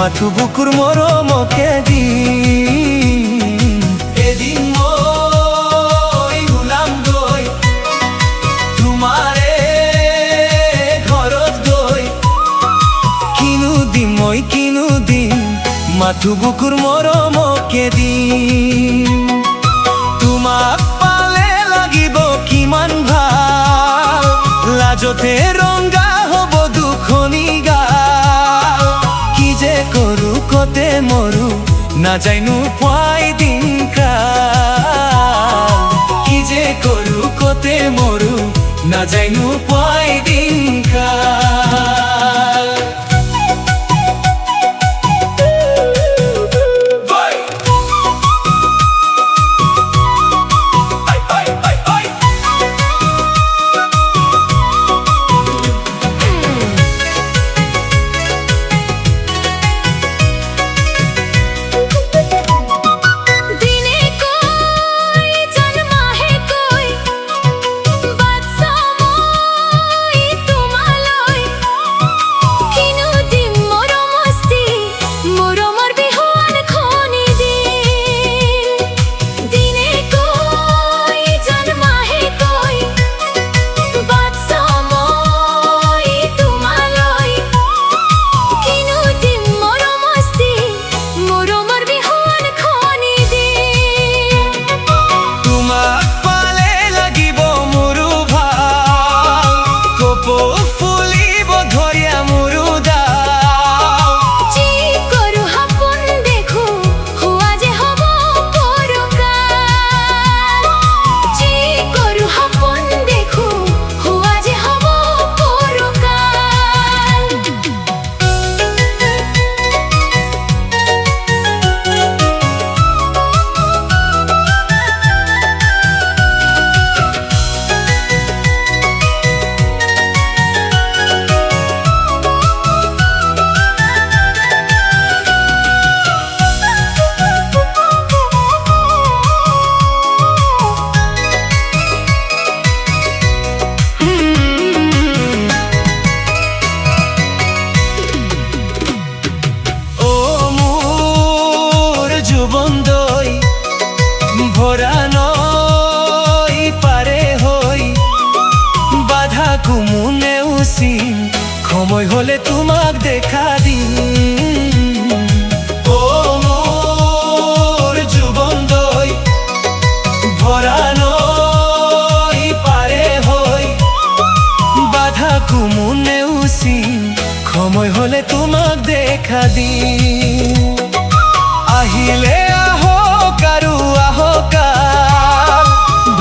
Matthew বুকুৰ মৰমকে দি এদিন মই গুলাম গৈ তোমাৰে ঘৰত গৈ কিনু দিম মই কিনু দিম মাথু বুকুৰ মৰমকে দি তোমাক পালে লাগিব কিমান ভাল লাজতে ৰংগা হব দুখনি গাল কি যে কৰো কতে মৰো নাজানো পুৱাই দিন কাল কি যে কৰো কতে মৰো নাজানো পুৱাই দিন কাল ভরা নই পারে হই বাধা কুমুনে উসিম সময় হলে তোমাক দেখা দিম ও মোর জীবন দই ভরা নই পারে হই বাধা কুমুনে উসিম সময় হলে তোমাক দেখা দিম আহিলে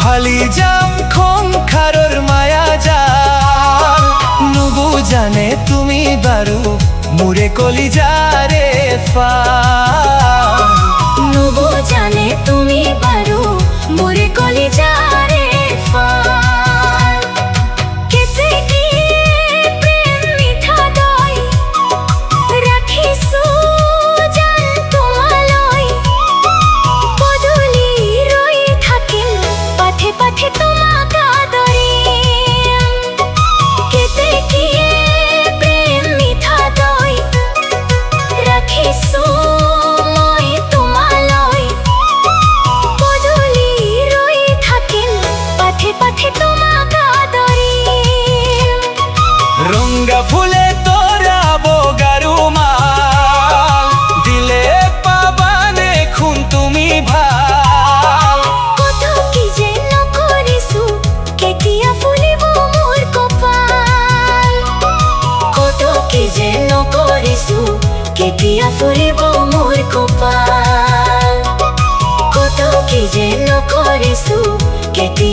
ভালি যাম সংসাৰৰ মায়া জাল নুবুজানে তুমি বাৰু মোৰে কলিজাৰে ফাল নুবুজানে তুমি বাৰু মোৰে কলিজাৰে ফাল কেতে কি প্ৰেম মিঠা দৈ ৰাখিছো জান তোমালৈ পদূলি ৰৈ থাকিম পাথে পাথে তোমাক আদৰিম কেতে কি প্ৰেম মিঠা দৈ ৰাখিছো মই তোমালৈ পদূলি ৰৈ থাকিম পাথে পাথে তোমাক আদৰিম ৰংগা ফুলে তোৰা বগাৰু মাল দিলে পাবানে খুন তুমি ভাল কত কি যে নকৰিছো কেতিয়া ফুলিব মোৰ কপাল কত কি যে নকৰিছো কেতিয়া ফুলিব মোৰ কপাল কত কি যে নকৰিছো কেতিয়া